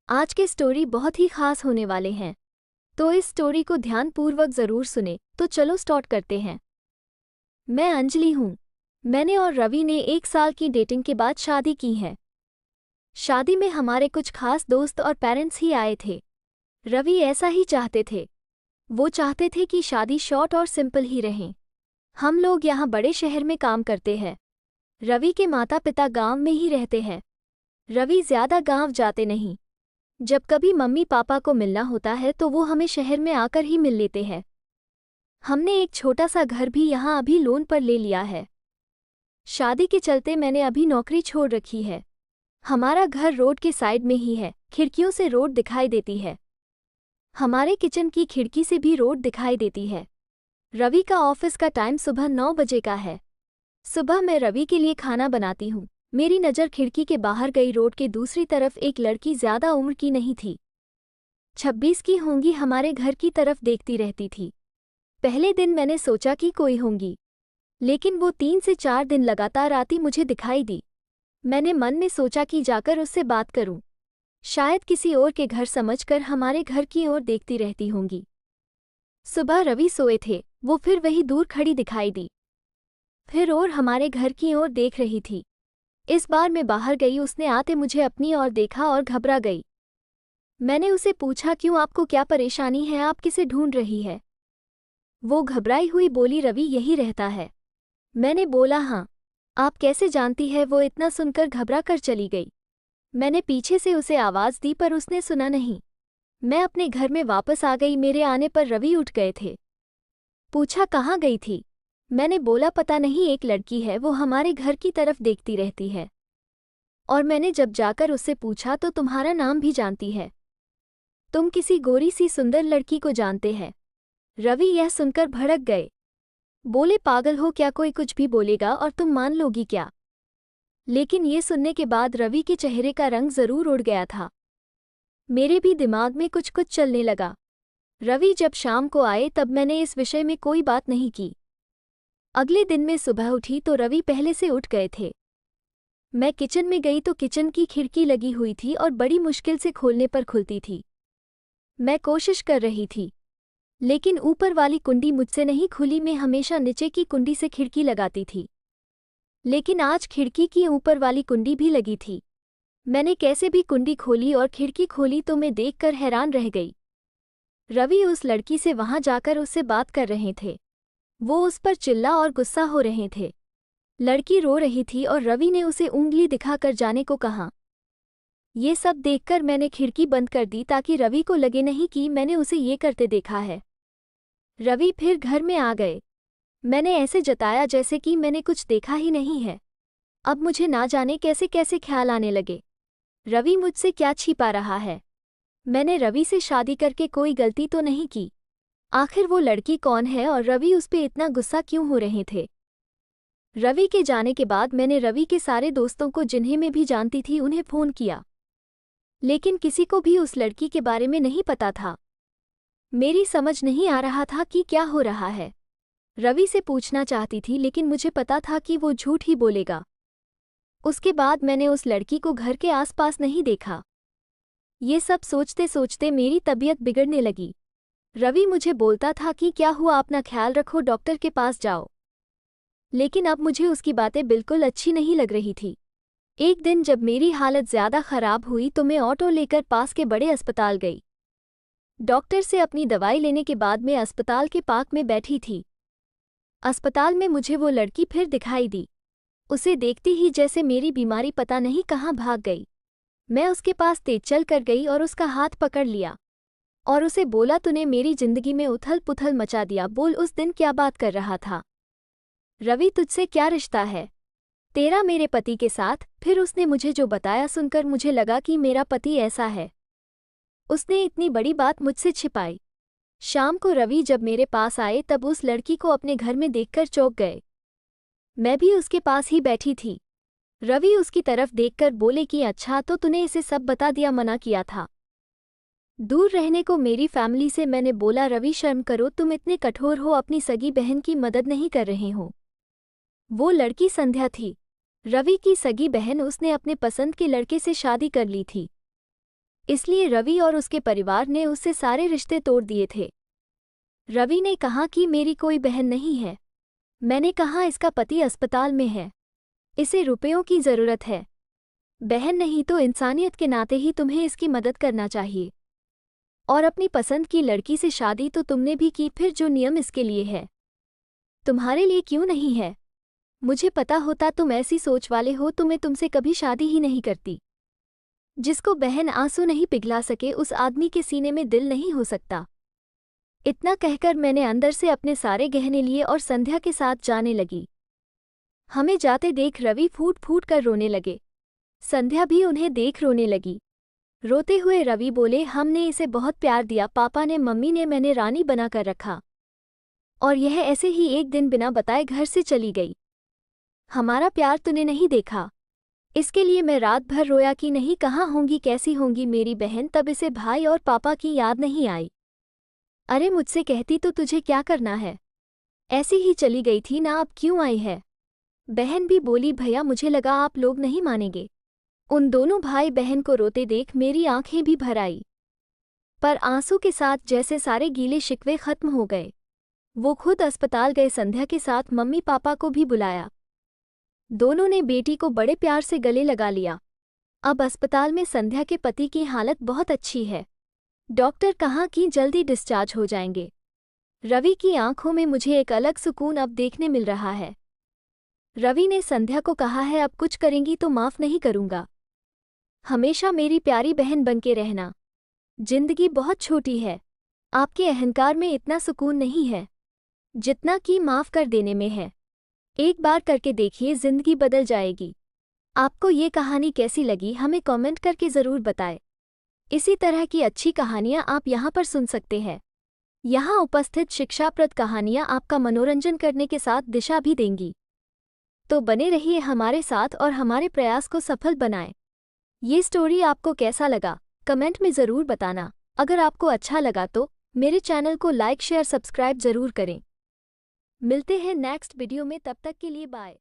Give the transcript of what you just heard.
आज के स्टोरी बहुत ही खास होने वाले हैं, तो इस स्टोरी को ध्यानपूर्वक जरूर सुने। तो चलो स्टार्ट करते हैं। मैं अंजलि हूँ। मैंने और रवि ने 1 साल की डेटिंग के बाद शादी की है। शादी में हमारे कुछ खास दोस्त और पेरेंट्स ही आए थे। रवि ऐसा ही चाहते थे। वो चाहते थे कि शादी शॉर्ट और सिंपल ही रहे। हम लोग यहाँ बड़े शहर में काम करते हैं। रवि के माता पिता गांव में ही रहते हैं। रवि ज्यादा गांव जाते नहीं। जब कभी मम्मी पापा को मिलना होता है तो वो हमें शहर में आकर ही मिल लेते हैं। हमने एक छोटा सा घर भी यहाँ अभी लोन पर ले लिया है। शादी के चलते मैंने अभी नौकरी छोड़ रखी है। हमारा घर रोड के साइड में ही है। खिड़कियों से रोड दिखाई देती है। हमारे किचन की खिड़की से भी रोड दिखाई देती है। रवि का ऑफिस का टाइम सुबह 9 बजे का है। सुबह मैं रवि के लिए खाना बनाती हूँ। मेरी नज़र खिड़की के बाहर गई। रोड के दूसरी तरफ एक लड़की ज्यादा उम्र की नहीं थी, 26 की होंगी, हमारे घर की तरफ देखती रहती थी। पहले दिन मैंने सोचा कि कोई होंगी, लेकिन वो 3 से 4 दिन लगातार आती मुझे दिखाई दी। मैंने मन में सोचा कि जाकर उससे बात करूं। शायद किसी और के घर समझकर हमारे घर की ओर देखती रहती होंगी। सुबह रवि सोए थे, वो फिर वही दूर खड़ी दिखाई दी, फिर और हमारे घर की ओर देख रही थी। इस बार मैं बाहर गई। उसने आते मुझे अपनी ओर देखा और घबरा गई। मैंने उसे पूछा, क्यों, आपको क्या परेशानी है, आप किसे ढूंढ रही है? वो घबराई हुई बोली, रवि यही रहता है। मैंने बोला, हाँ, आप कैसे जानती है? वो इतना सुनकर घबरा कर चली गई। मैंने पीछे से उसे आवाज़ दी पर उसने सुना नहीं। मैं अपने घर में वापस आ गई। मेरे आने पर रवि उठ गए थे। पूछा, कहाँ गई थी? मैंने बोला, पता नहीं, एक लड़की है, वो हमारे घर की तरफ देखती रहती है, और मैंने जब जाकर उससे पूछा तो तुम्हारा नाम भी जानती है। तुम किसी गोरी सी सुंदर लड़की को जानते हैं। रवि यह सुनकर भड़क गए। बोले, पागल हो क्या? कोई कुछ भी बोलेगा और तुम मान लोगी क्या? लेकिन ये सुनने के बाद रवि के चेहरे का रंग जरूर उड़ गया था। मेरे भी दिमाग में कुछ कुछ चलने लगा। रवि जब शाम को आए तब मैंने इस विषय में कोई बात नहीं की। अगले दिन मैं सुबह उठी तो रवि पहले से उठ गए थे। मैं किचन में गई तो किचन की खिड़की लगी हुई थी और बड़ी मुश्किल से खोलने पर खुलती थी। मैं कोशिश कर रही थी, लेकिन ऊपर वाली कुंडी मुझसे नहीं खुली। मैं हमेशा नीचे की कुंडी से खिड़की लगाती थी, लेकिन आज खिड़की की ऊपर वाली कुंडी भी लगी थी। मैंने कैसे भी कुंडी खोली और खिड़की खोली तो मैं देखकर हैरान रह गई। रवि उस लड़की से वहां जाकर उससे बात कर रहे थे। वो उस पर चिल्ला और गुस्सा हो रहे थे। लड़की रो रही थी और रवि ने उसे उंगली दिखाकर जाने को कहा। ये सब देखकर मैंने खिड़की बंद कर दी ताकि रवि को लगे नहीं कि मैंने उसे ये करते देखा है। रवि फिर घर में आ गए। मैंने ऐसे जताया जैसे कि मैंने कुछ देखा ही नहीं है। अब मुझे ना जाने कैसे कैसे ख्याल आने लगे। रवि मुझसे क्या छिपा रहा है? मैंने रवि से शादी करके कोई गलती तो नहीं की? आखिर वो लड़की कौन है और रवि उस पे इतना गुस्सा क्यों हो रहे थे? रवि के जाने के बाद मैंने रवि के सारे दोस्तों को, जिन्हें मैं भी जानती थी, उन्हें फ़ोन किया, लेकिन किसी को भी उस लड़की के बारे में नहीं पता था। मेरी समझ नहीं आ रहा था कि क्या हो रहा है। रवि से पूछना चाहती थी, लेकिन मुझे पता था कि वो झूठ ही बोलेगा। उसके बाद मैंने उस लड़की को घर के आसपास नहीं देखा। ये सब सोचते सोचते मेरी तबीयत बिगड़ने लगी। रवि मुझे बोलता था कि क्या हुआ, अपना ख्याल रखो, डॉक्टर के पास जाओ, लेकिन अब मुझे उसकी बातें बिल्कुल अच्छी नहीं लग रही थी। एक दिन जब मेरी हालत ज़्यादा ख़राब हुई तो मैं ऑटो लेकर पास के बड़े अस्पताल गई। डॉक्टर से अपनी दवाई लेने के बाद मैं अस्पताल के पार्क में बैठी थी। अस्पताल में मुझे वो लड़की फिर दिखाई दी। उसे देखती ही जैसे मेरी बीमारी पता नहीं कहाँ भाग गई। मैं उसके पास तेज चल कर गई और उसका हाथ पकड़ लिया और उसे बोला, तूने मेरी जिंदगी में उथल पुथल मचा दिया। बोल, उस दिन क्या बात कर रहा था? रवि, तुझसे क्या रिश्ता है तेरा मेरे पति के साथ? फिर उसने मुझे जो बताया सुनकर मुझे लगा कि मेरा पति ऐसा है। उसने इतनी बड़ी बात मुझसे छिपाई। शाम को रवि जब मेरे पास आए तब उस लड़की को अपने घर में देखकर चौंक गए। मैं भी उसके पास ही बैठी थी। रवि उसकी तरफ देखकर बोले कि अच्छा, तो तूने इसे सब बता दिया, मना किया था दूर रहने को मेरी फैमिली से। मैंने बोला, रवि शर्म करो, तुम इतने कठोर हो, अपनी सगी बहन की मदद नहीं कर रहे हो। वो लड़की संध्या थी, रवि की सगी बहन। उसने अपने पसंद के लड़के से शादी कर ली थी। इसलिए रवि और उसके परिवार ने उससे सारे रिश्ते तोड़ दिए थे। रवि ने कहा कि मेरी कोई बहन नहीं है। मैंने कहा इसका पति अस्पताल में है, इसे रुपयों की ज़रूरत है। बहन नहीं तो इंसानियत के नाते ही तुम्हें इसकी मदद करना चाहिए। और अपनी पसंद की लड़की से शादी तो तुमने भी की, फिर जो नियम इसके लिए है तुम्हारे लिए क्यों नहीं है? मुझे पता होता तुम ऐसी सोच वाले हो तो मैं तुमसे कभी शादी ही नहीं करती। जिसको बहन आंसू नहीं पिघला सके उस आदमी के सीने में दिल नहीं हो सकता। इतना कहकर मैंने अंदर से अपने सारे गहने लिए और संध्या के साथ जाने लगी। हमें जाते देख रवि फूट फूट कर रोने लगे। संध्या भी उन्हें देख रोने लगी। रोते हुए रवि बोले, हमने इसे बहुत प्यार दिया, पापा ने मम्मी ने, मैंने रानी बना कर रखा और यह ऐसे ही एक दिन बिना बताए घर से चली गई। हमारा प्यार तूने नहीं देखा, इसके लिए मैं रात भर रोया कि नहीं कहाँ होंगी, कैसी होंगी मेरी बहन। तब इसे भाई और पापा की याद नहीं आई। अरे मुझसे कहती तो तुझे क्या करना है, ऐसी ही चली गई थी ना, अब क्यों आई है? बहन भी बोली, भैया मुझे लगा आप लोग नहीं मानेंगे। उन दोनों भाई बहन को रोते देख मेरी आंखें भी भर आई, पर आंसू के साथ जैसे सारे गीले शिकवे खत्म हो गए। वो खुद अस्पताल गए, संध्या के साथ मम्मी पापा को भी बुलाया। दोनों ने बेटी को बड़े प्यार से गले लगा लिया। अब अस्पताल में संध्या के पति की हालत बहुत अच्छी है। डॉक्टर कहा कि जल्दी डिस्चार्ज हो जाएंगे। रवि की आंखों में मुझे एक अलग सुकून अब देखने मिल रहा है। रवि ने संध्या को कहा है, अब कुछ करेंगी तो माफ़ नहीं करूंगा, हमेशा मेरी प्यारी बहन बनके रहना। जिंदगी बहुत छोटी है, आपके अहंकार में इतना सुकून नहीं है जितना कि माफ़ कर देने में है। एक बार करके देखिए, जिंदगी बदल जाएगी। आपको ये कहानी कैसी लगी हमें कमेंट करके ज़रूर बताएं। इसी तरह की अच्छी कहानियाँ आप यहाँ पर सुन सकते हैं। यहाँ उपस्थित शिक्षाप्रद कहानियाँ आपका मनोरंजन करने के साथ दिशा भी देंगी। तो बने रहिए हमारे साथ और हमारे प्रयास को सफल बनाएं। ये स्टोरी आपको कैसा लगा कमेंट में ज़रूर बताना। अगर आपको अच्छा लगा तो मेरे चैनल को लाइक शेयर सब्सक्राइब ज़रूर करें। मिलते हैं नेक्स्ट वीडियो में, तब तक के लिए बाय।